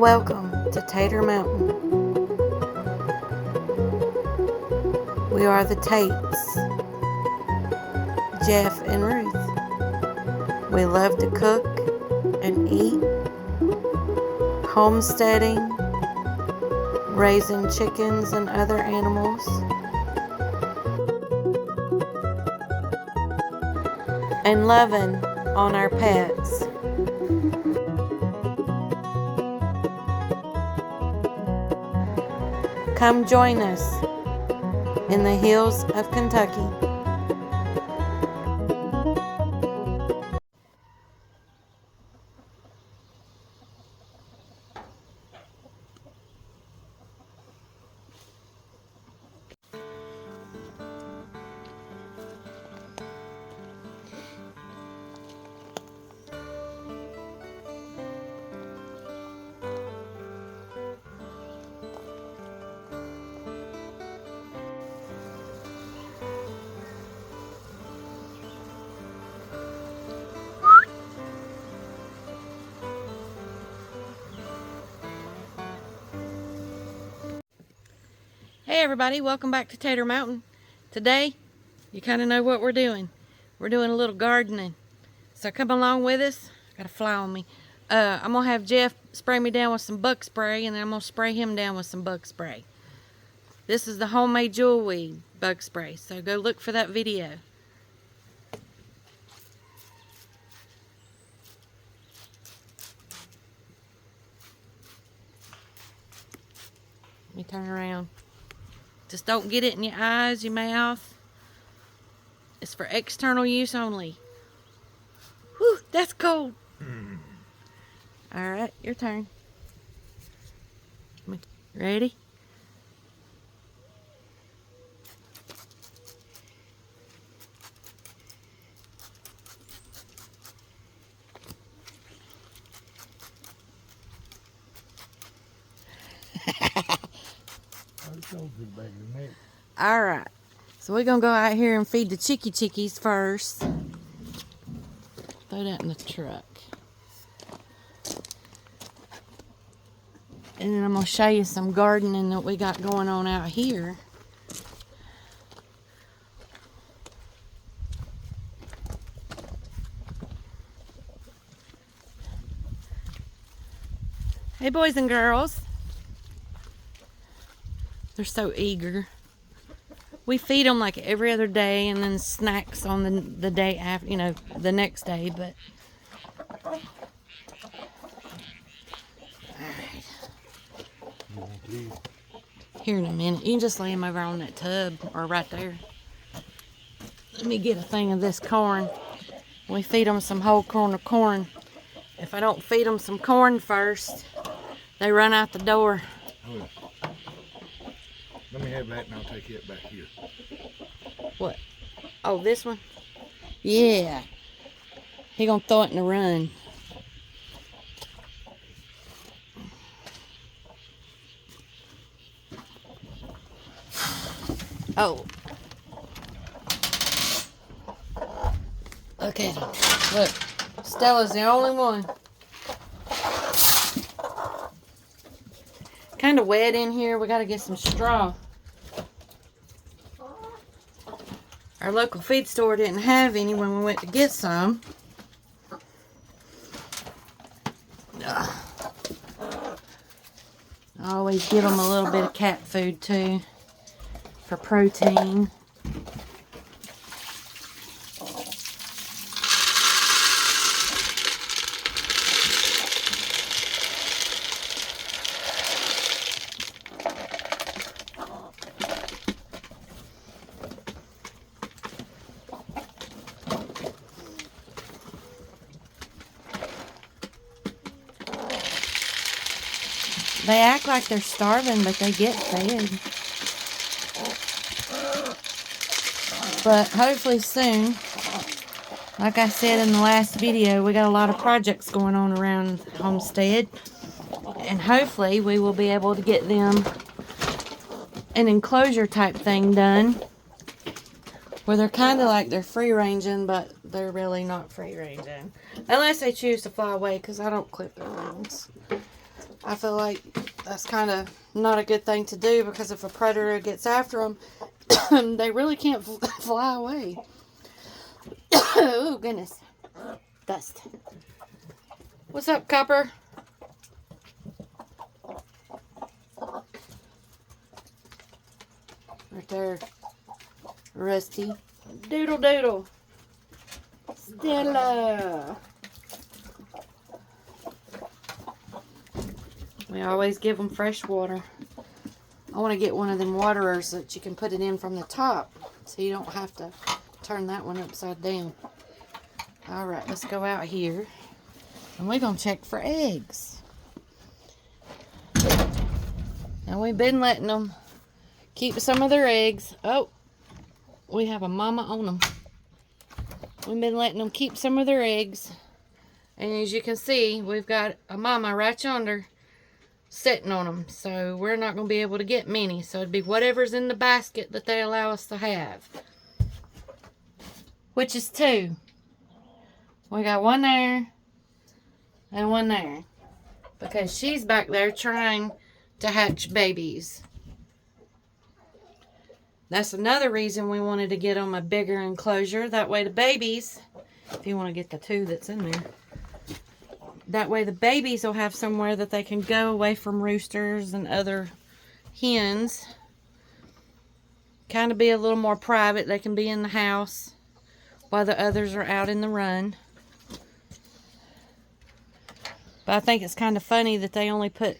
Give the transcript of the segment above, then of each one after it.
Welcome to Tater Mountain. We are the Tates, Jeff and Ruth. We love to cook and eat, homesteading, raising chickens and other animals, and loving on our pets. Come join us in the hills of Kentucky. Hey everybody, welcome back to Tater Mountain. Today, you kind of know what we're doing. We're doing a little gardening. So come along with us. Got a fly on me. I'm going to have Jeff spray me down with some bug spray, and then I'm going to spray him down with some bug spray. This is the homemade jewelweed bug spray, so go look for that video. Let me turn around. Just don't get it in your eyes, your mouth. It's for external use only. Whew, that's cold. Alright, your turn. Ready? Alright, so we're going to go out here and feed the chickies first. Throw that in the truck. And then I'm going to show you some gardening that we got going on out here. Hey boys and girls. They're so eager. We feed them like every other day, and then snacks on the day after, you know, the next day, but alright. Here in a minute. You can just lay them over on that tub or right there. Let me get a thing of this corn. We feed them some whole corn of corn. If I don't feed them some corn first, they run out the door. Oh. Let me have that and I'll take it back here. What? Oh, this one? Yeah. He gonna throw it in the run. Oh. Look at him. Look. Stella's the only one. Kind of wet in here. We got to get some straw. Our local feed store didn't have any when we went to get some. I always give them a little bit of cat food too for protein. They act like they're starving, but they get fed. But hopefully soon, like I said in the last video, we got a lot of projects going on around Homestead. And hopefully we will be able to get them an enclosure type thing done. Where they're kind of like they're free ranging, but they're really not free ranging. Unless they choose to fly away, because I don't clip their wings. I feel like that's kind of not a good thing to do, because if a predator gets after them, they really can't fly away. Oh, goodness. Dust. What's up, Copper? Right there. Rusty. Doodle doodle. Stella. We always give them fresh water. I want to get one of them waterers that you can put it in from the top, so you don't have to turn that one upside down. Alright, let's go out here. And we're going to check for eggs. And we've been letting them keep some of their eggs. Oh, we have a mama on them. We've been letting them keep some of their eggs. And as you can see, we've got a mama right yonder sitting on them. So we're not going to be able to get many. So it'd be whatever's in the basket that they allow us to have. Which is 2. We got one there and one there. Because she's back there trying to hatch babies. That's another reason we wanted to get them a bigger enclosure. That way the babies, if you want to get the 2 that's in there, that way the babies will have somewhere that they can go away from roosters and other hens. Kind of be a little more private. They can be in the house while the others are out in the run. But I think it's kind of funny that they only put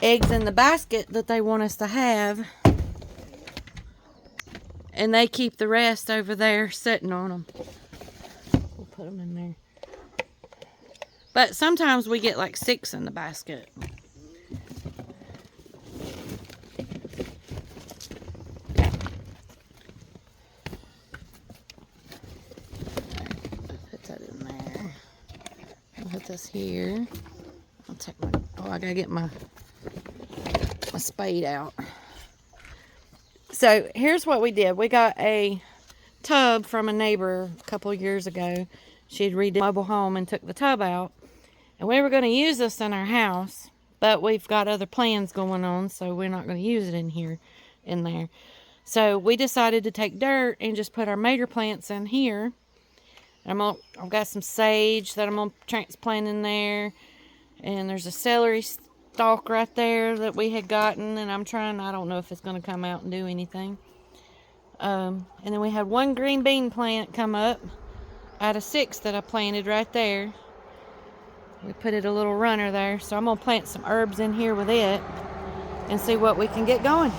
eggs in the basket that they want us to have. And they keep the rest over there sitting on them. We'll put them in there. But sometimes we get like 6 in the basket. I'll put that in there. I'll put this here. I'll take my, oh, I gotta get my spade out. So here's what we did. We got a tub from a neighbor a couple years ago. She'd redid the mobile home and took the tub out. And we were going to use this in our house, but we've got other plans going on, so we're not going to use it in there. So we decided to take dirt and just put our major plants in here. I've got some sage that I'm going to transplant in there. And there's a celery stalk right there that we had gotten, and I don't know if it's going to come out and do anything. And then we had one green bean plant come up out of 6 that I planted right there. We put it a little runner there, so I'm going to plant some herbs in here with it and see what we can get going.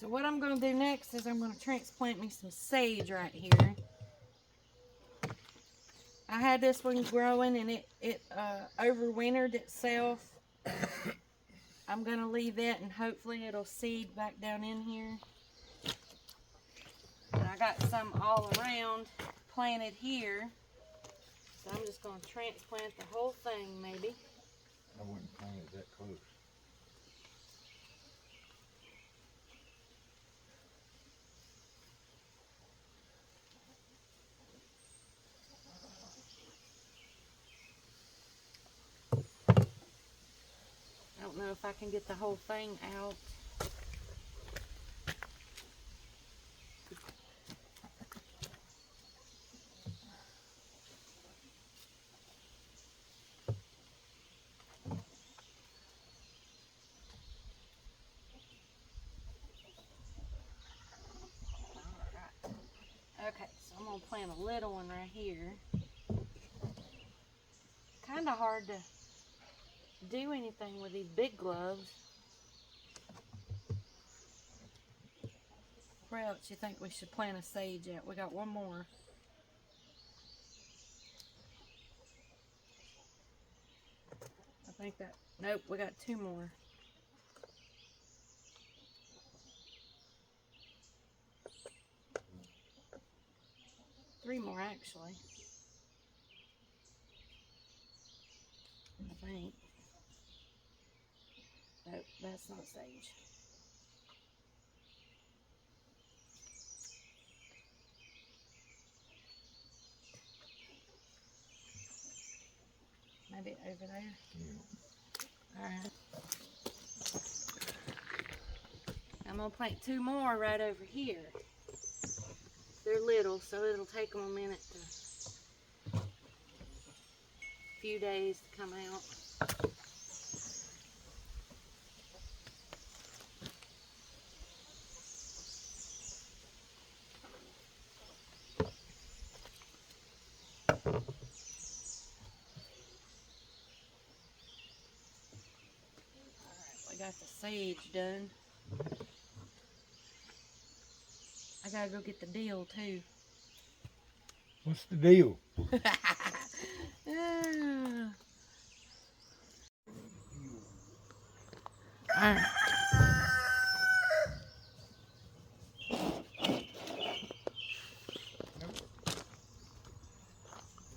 So what I'm going to do next is I'm going to transplant me some sage right here. I had this one growing and it overwintered itself. I'm going to leave it and hopefully it'll seed back down in here. And I got some all around planted here. So I'm just going to transplant the whole thing maybe. I wouldn't plant it that close. I don't know if I can get the whole thing out. Okay, so I'm going to plant a little one right here. Kind of hard to do anything with these big gloves. Where else do you think we should plant a sage at? We got one more. I think that, nope, we got 2 more. Three more actually. I think. Nope, that's not sage. bit over there. Yeah. Alright. I'm going to plant 2 more right over here. They're little, so it'll take them a minute to, few days to come out. I got the sage done. I gotta go get the dill too. What's the deal? Alright.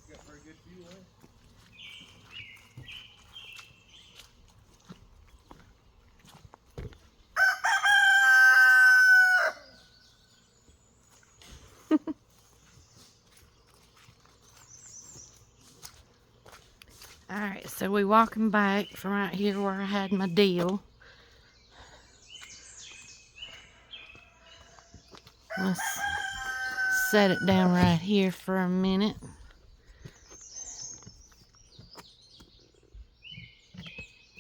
Got very good fuel in? Alright, so we walking back from right here where I had my deal. Let's set it down right here for a minute.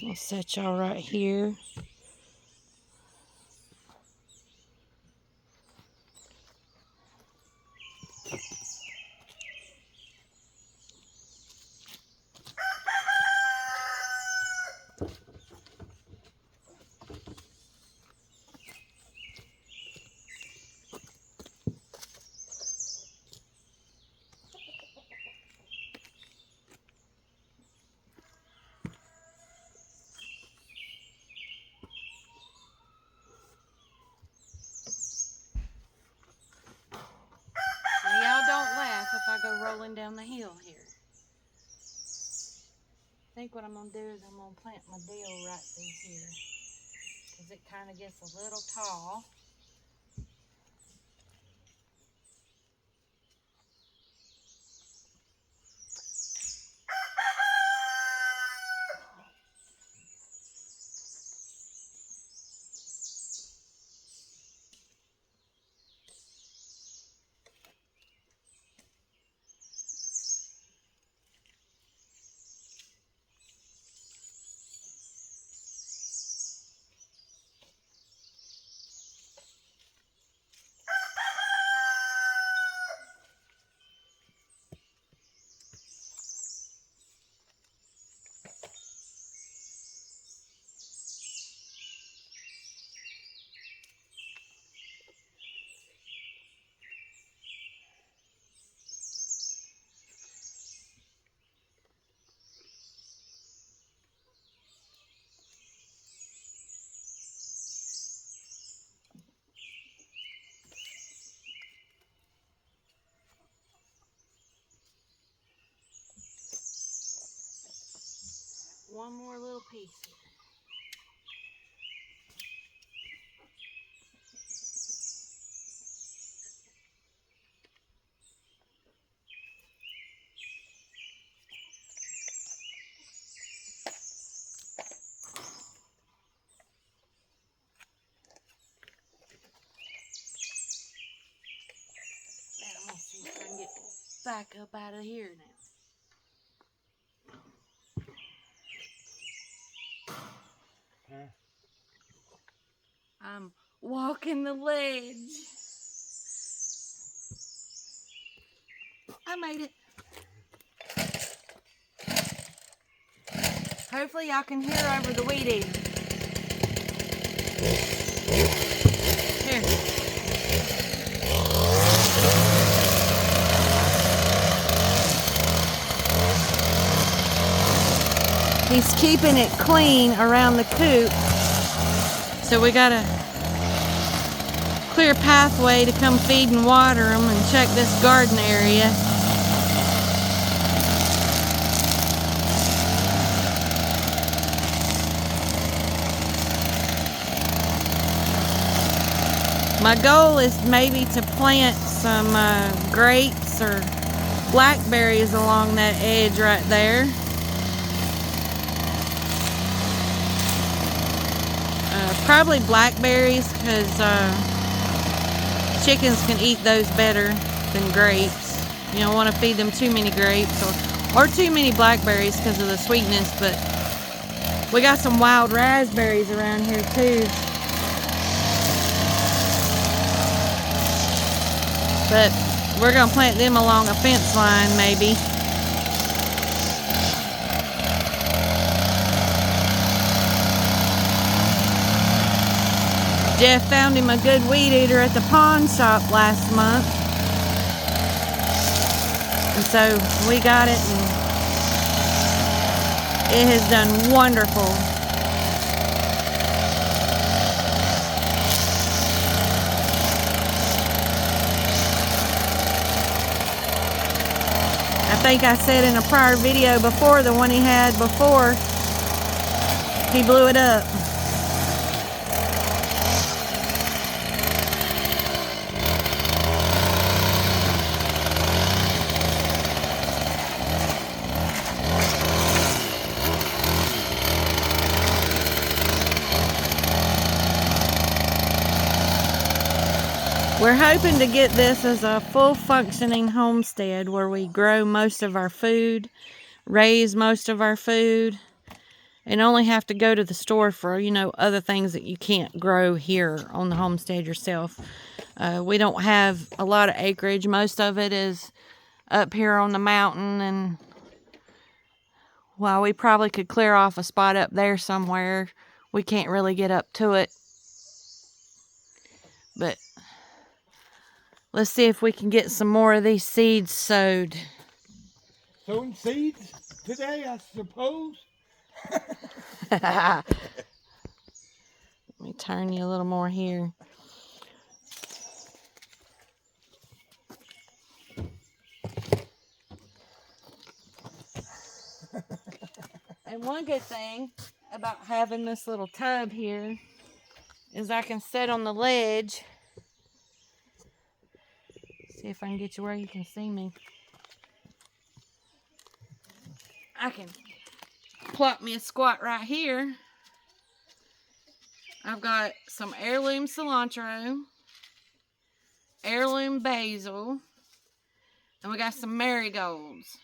We'll set y'all right here. Now, y'all don't laugh if I go rolling down the hill here. I think what I'm going to do is I'm going to plant my dill right through here. Because it kind of gets a little tall. One more little piece here. Now I'm gonna see if I can get back up out of here now. Huh? I'm walking the ledge. I made it. Hopefully y'all can hear over the weed eater. Here. He's keeping it clean around the coop. So we got a clear pathway to come feed and water them and check this garden area. My goal is maybe to plant some grapes or blackberries along that edge right there. Probably blackberries, because chickens can eat those better than grapes. You don't want to feed them too many grapes or too many blackberries because of the sweetness, but we got some wild raspberries around here too. But we're going to plant them along a fence line maybe. Jeff found him a good weed eater at the pawn shop last month. And so we got it, and it has done wonderful. I think I said in a prior video before, the one he had before, he blew it up. We're hoping to get this as a full functioning homestead where we grow most of our food, raise most of our food, and only have to go to the store for, you know, other things that you can't grow here on the homestead yourself. We don't have a lot of acreage. Most of it is up here on the mountain, and while we probably could clear off a spot up there somewhere, we can't really get up to it. But let's see if we can get some more of these seeds sowed. Sowing seeds today, I suppose. Let me turn you a little more here. And one good thing about having this little tub here is I can sit on the ledge. See if I can get you where you can see me. I can plop me a squat right here. I've got some heirloom cilantro, heirloom basil, and we got some marigolds.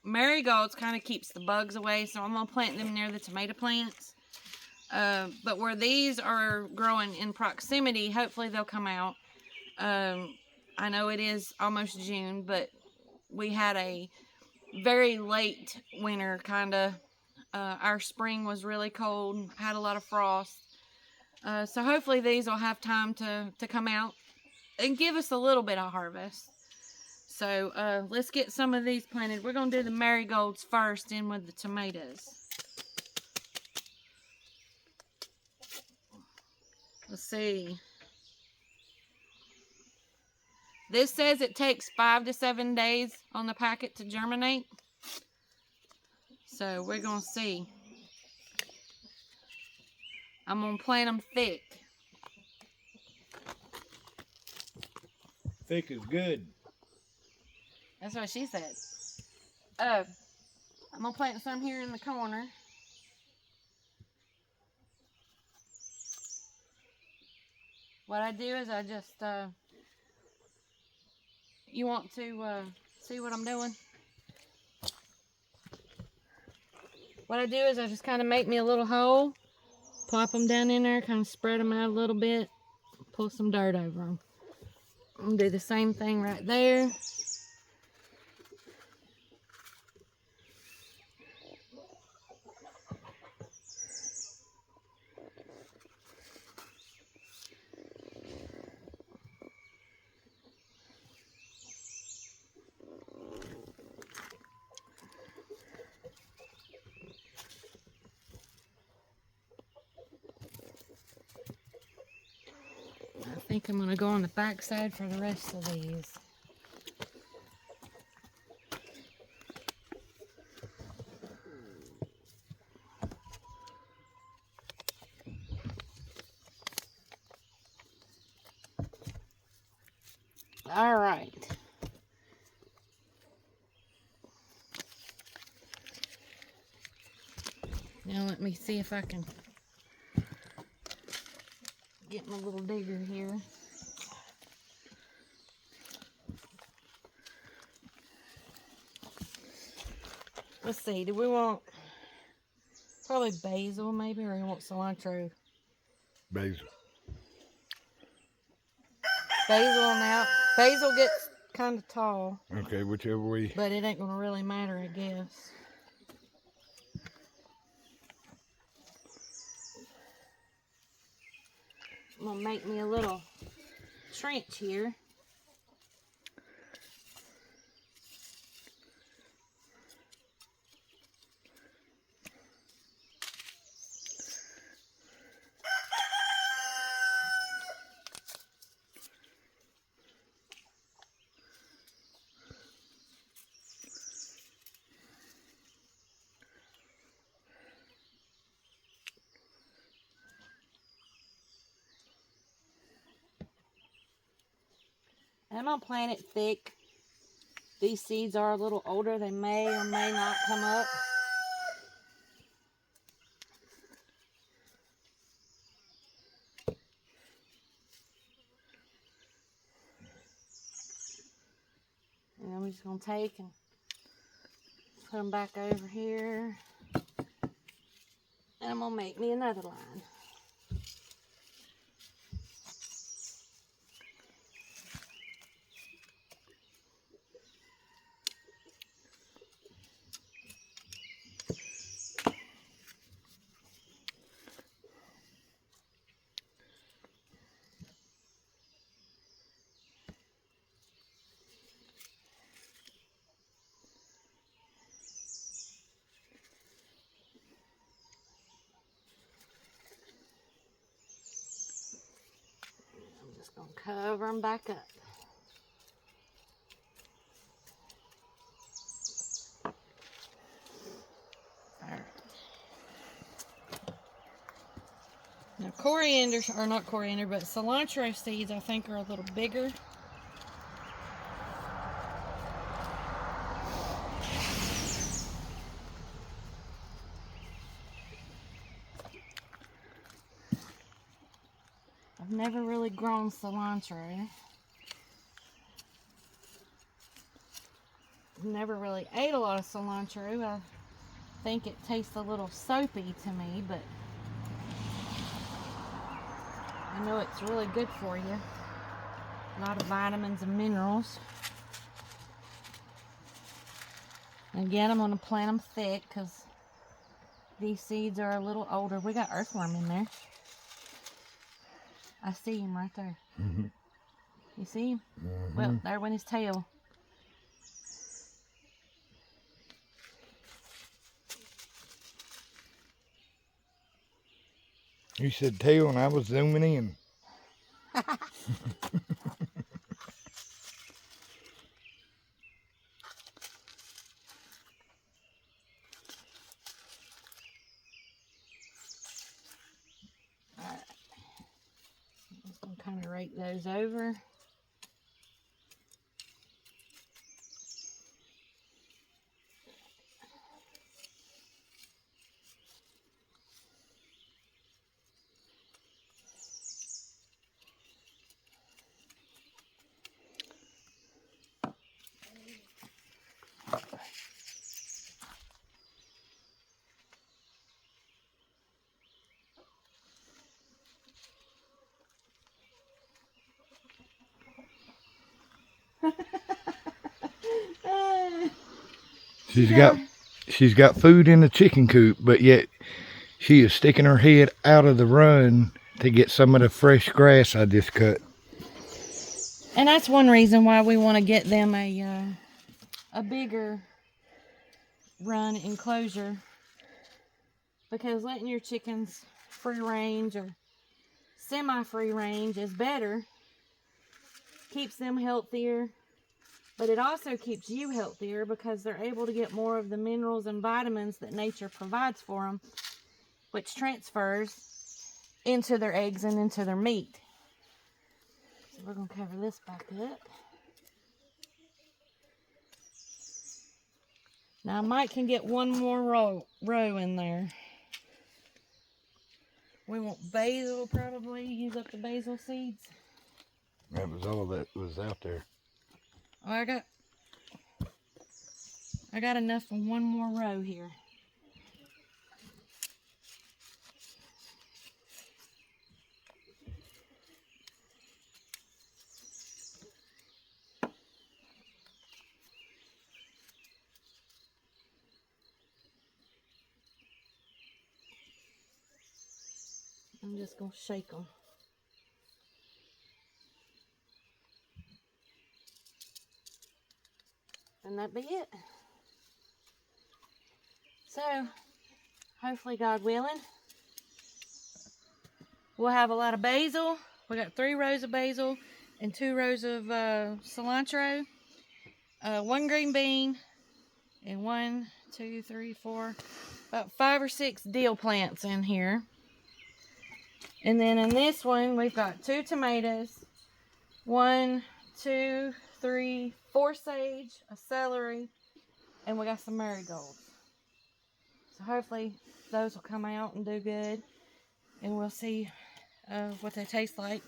Marigolds kind of keeps the bugs away, so I'm going to plant them near the tomato plants. But where these are growing in proximity, hopefully they'll come out. I know it is almost June, but we had a very late winter, kind of. Our spring was really cold, had a lot of frost. So hopefully these will have time to come out and give us a little bit of harvest. So let's get some of these planted. We're going to do the marigolds first, in with the tomatoes. Let's see. This says it takes 5 to 7 days on the packet to germinate. So we're going to see. I'm going to plant them thick. Thick is good. That's what she said. I'm going to plant some here in the corner. What I do is I just, you want to see what I'm doing? What I do is I just kind of make me a little hole, plop them down in there, kind of spread them out a little bit, pull some dirt over them. I'm going to do the same thing right there. I think I'm going to go on the back side for the rest of these. All right. Now let me see if I can Get my little digger here. Let's see, do we want probably basil maybe, or we want cilantro? Basil. Basil gets kind of tall. Okay, whichever way. But it ain't gonna really matter, I guess. I'm gonna make me a little trench here. I'm gonna plant it thick. These seeds are a little older. They may or may not come up. And I'm just gonna take and put them back over here. And I'm gonna make me another line. I'm just gonna cover them back up. Now coriander, or not coriander, but cilantro seeds I think are a little bigger. I've never really grown cilantro. I've never really ate a lot of cilantro. I think it tastes a little soapy to me, but I know it's really good for you. A lot of vitamins and minerals. Again, I'm going to plant them thick because these seeds are a little older. We got earthworm in there. I see him right there. Mm-hmm. You see him? Mm-hmm. Well, there went his tail. You said tail and I was zooming in. Alright. I'm just going to kind of rake those over. She's got food in the chicken coop, but yet she is sticking her head out of the run to get some of the fresh grass I just cut. And that's one reason why we want to get them a bigger run enclosure, because letting your chickens free range or semi-free range is better. Keeps them healthier, but it also keeps you healthier because they're able to get more of the minerals and vitamins that nature provides for them, which transfers into their eggs and into their meat. So we're going to cover this back up. Now Mike can get one more row in there. We want basil, probably. Use up the basil seeds. That was all that was out there. Oh, I got enough for one more row here. I'm just going to shake them. And that'd be it. So, hopefully, God willing, we'll have a lot of basil. We got 3 rows of basil and 2 rows of cilantro, 1 green bean, and 1, 2, 3, 4, about 5 or 6 dill plants in here. And then in this one, we've got 2 tomatoes, 1, 2, 3, 4 sage, a celery, and we got some marigolds. So hopefully those will come out and do good, and we'll see what they taste like.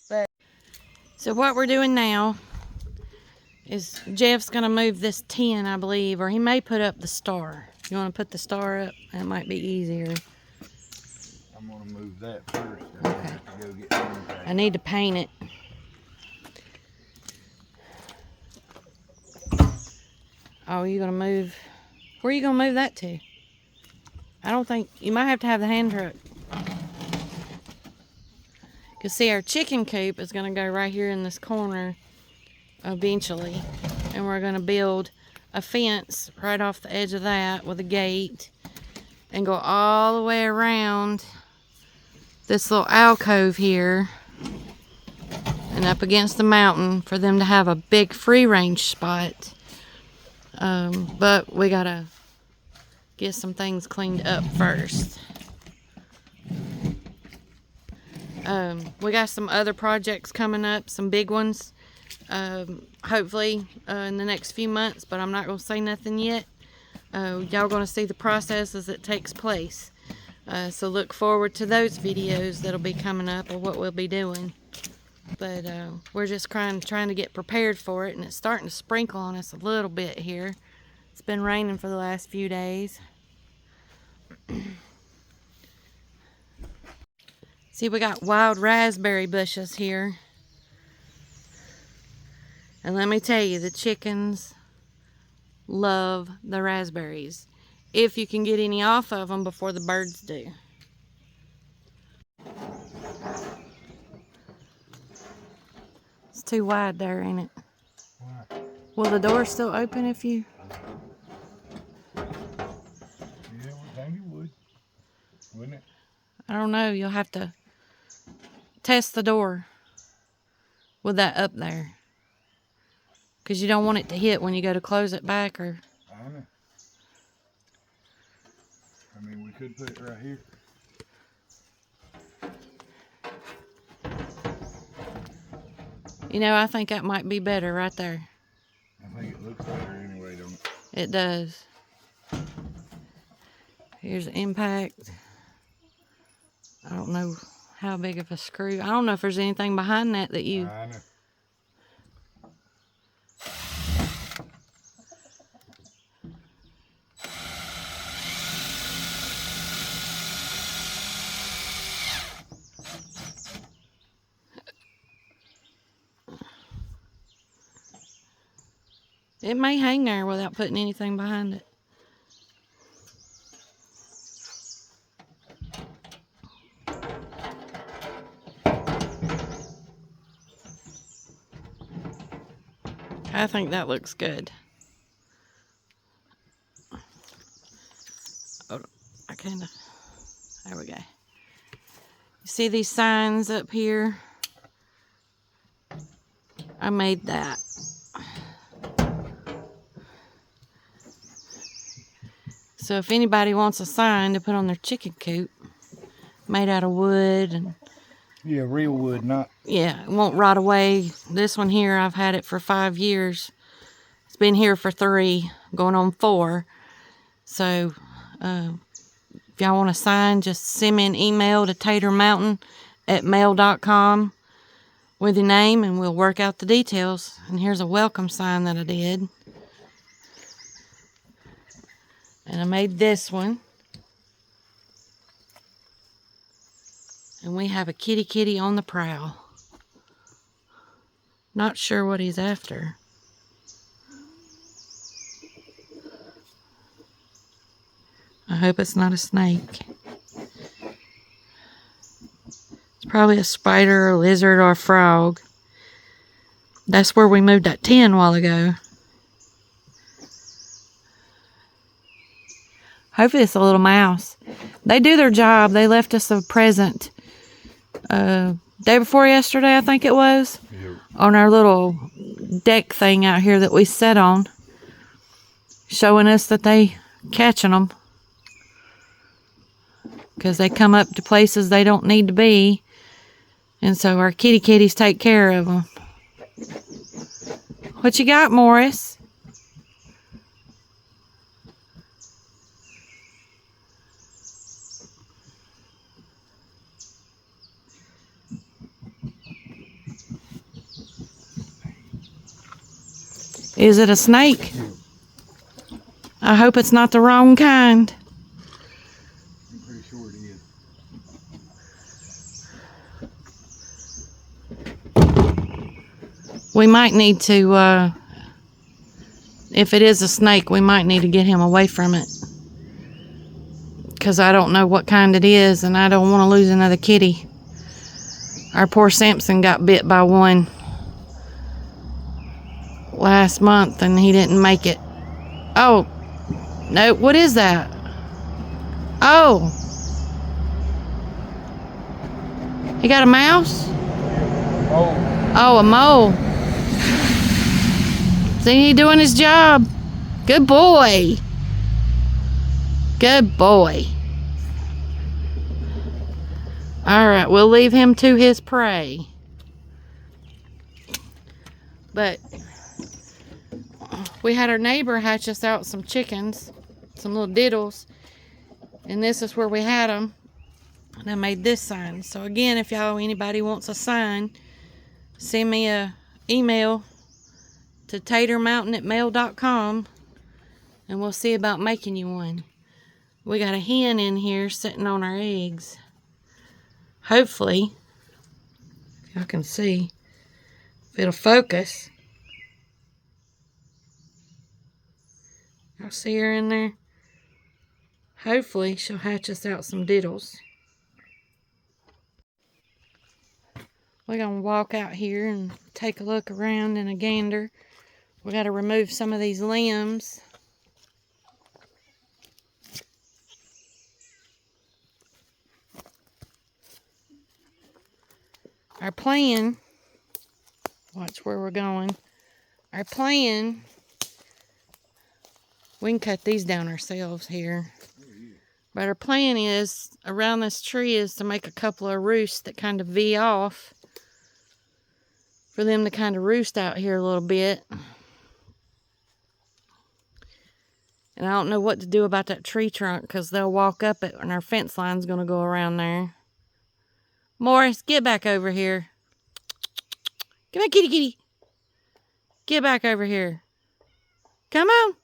But so what we're doing now is Jeff's gonna move this tin, I believe, or he may put up the star. You want to put the star up? That might be easier. I'm gonna move that first. And okay. Have to go get I need to paint it. Oh, you're gonna move? Where are you gonna move that to? I don't think you might have to have the hand truck. Cause see, our chicken coop is gonna go right here in this corner eventually, and we're gonna build a fence right off the edge of that with a gate, and go all the way around this little alcove here and up against the mountain for them to have a big free range spot. But we gotta get some things cleaned up first. We got some other projects coming up, some big ones, hopefully in the next few months, but I'm not gonna say nothing yet. Y'all gonna see the process as it takes place. So look forward to those videos that'll be coming up, or what we'll be doing. But we're just trying to get prepared for it, and it's starting to sprinkle on us a little bit here. It's been raining for the last few days. See, we got wild raspberry bushes here. And let me tell you, the chickens love the raspberries, if you can get any off of them before the birds do. It's too wide there, ain't it? Why? Will the door still open if you... Yeah, I think it would. Wouldn't it? I don't know. You'll have to test the door with that up there. Because you don't want it to hit when you go to close it back, or... I know. I mean, we could put it right here. You know, I think that might be better right there. I think it looks better anyway, don't it? It does. Here's the impact. I don't know how big of a screw. I don't know if there's anything behind that that you... I know. It may hang there without putting anything behind it. I think that looks good. Oh, I kind of... There we go. You see these signs up here? I made that. So if anybody wants a sign to put on their chicken coop, made out of wood and... Yeah, real wood, not... Yeah, it won't rot away. This one here, I've had it for 5 years. It's been here for 3, going on 4. So, If y'all want to sign, just send me an email to tatermountain@mail.com with your name, and we'll work out the details. And here's a welcome sign that I did. And I made this one. And we have a kitty on the prowl. Not sure what he's after. I hope it's not a snake. It's probably a spider, a lizard, or a frog. That's where we moved that tin a while ago. Hopefully it's a little mouse. They do their job. They left us a present day before yesterday, I think it was, on our little deck thing out here that we sat on, showing us that they catching them because they come up to places they don't need to be, and so our kitties take care of them. What you got, Morris? Is it a snake? I hope it's not the wrong kind. I'm pretty sure it is. We might need to, if it is a snake, we might need to get him away from it. Because I don't know what kind it is, and I don't want to lose another kitty. Our poor Samson got bit by one last month, and he didn't make it. Oh, no, what is that? Oh. He got a mouse? Oh, a mole. See, he doing his job. Good boy. Good boy. All right, we'll leave him to his prey. But we had our neighbor hatch us out some chickens, some little diddles, and this is where we had them. And I made this sign. So again, if anybody wants a sign, send me a email to tatermountain@mail.com, and we'll see about making you one. We got a hen in here sitting on our eggs. Hopefully, if y'all can see, if it'll focus. Y'all see her in there? Hopefully, she'll hatch us out some diddles. We're going to walk out here and take a look around and a gander. We got to remove some of these limbs. Our plan, watch where we're going. Our plan, we can cut these down ourselves here. But our plan is, around this tree, is to make a couple of roosts that kind of V off, for them to kind of roost out here a little bit. And I don't know what to do about that tree trunk, because they'll walk up it and our fence line's going to go around there. Morris, get back over here. Come on, kitty. Get back over here. Come on.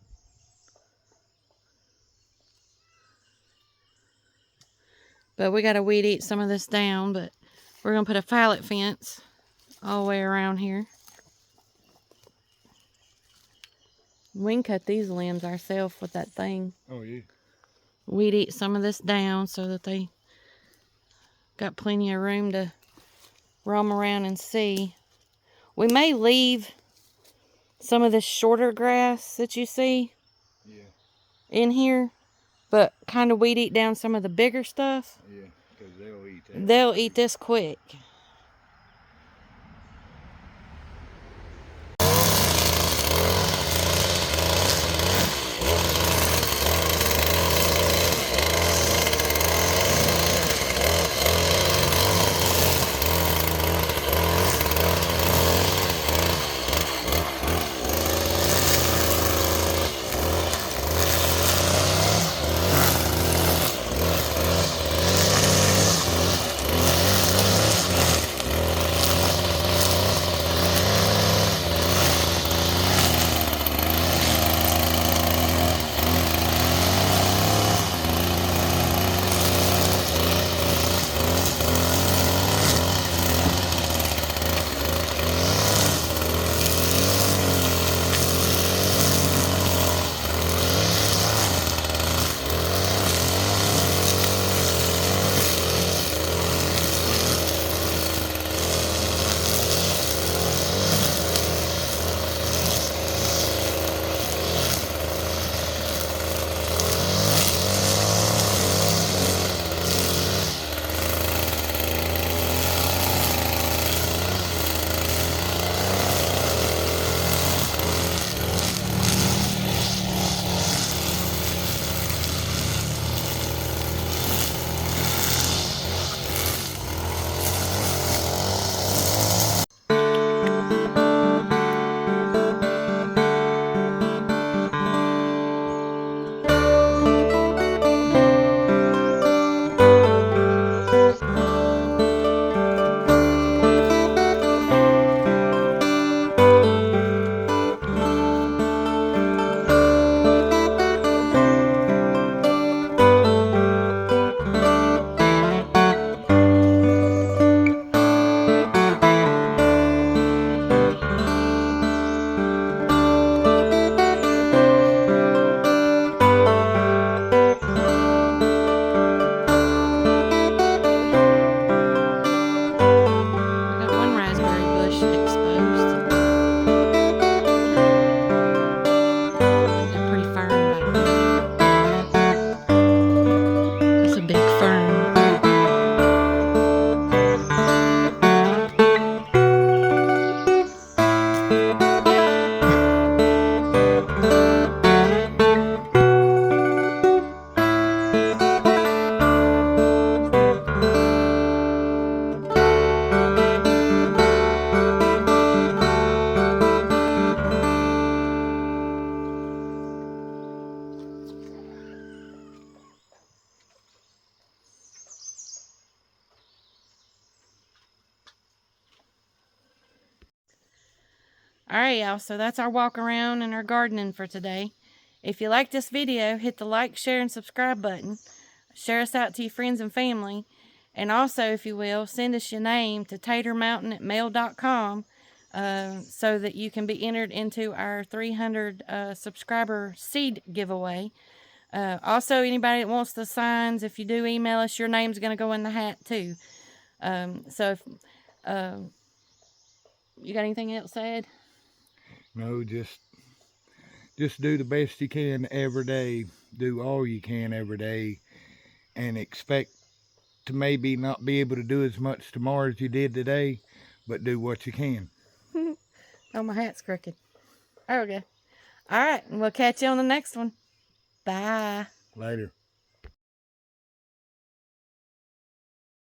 But we got to weed eat some of this down, but we're going to put a fallow fence all the way around here. We can cut these limbs ourselves with that thing. Oh, yeah. Weed eat some of this down so that they got plenty of room to roam around and see. We may leave some of this shorter grass that you see in here, but kind of weed eat down some of the bigger stuff. Yeah, because they'll eat that. They'll eat this quick. Alright, y'all, so that's our walk around and our gardening for today. If you like this video, hit the like, share, and subscribe button. Share us out to your friends and family. And also, if you will, send us your name to tatermountain@mail.com so that you can be entered into our 300 subscriber seed giveaway. Also, anybody that wants the signs, if you do email us, your name's going to go in the hat too. So, if you got anything else to add? No, just do the best you can every day. Do all you can every day, and expect to maybe not be able to do as much tomorrow as you did today, but do what you can. Oh, my hat's crooked. There we go. All right, we'll catch you on the next one. Bye. Later.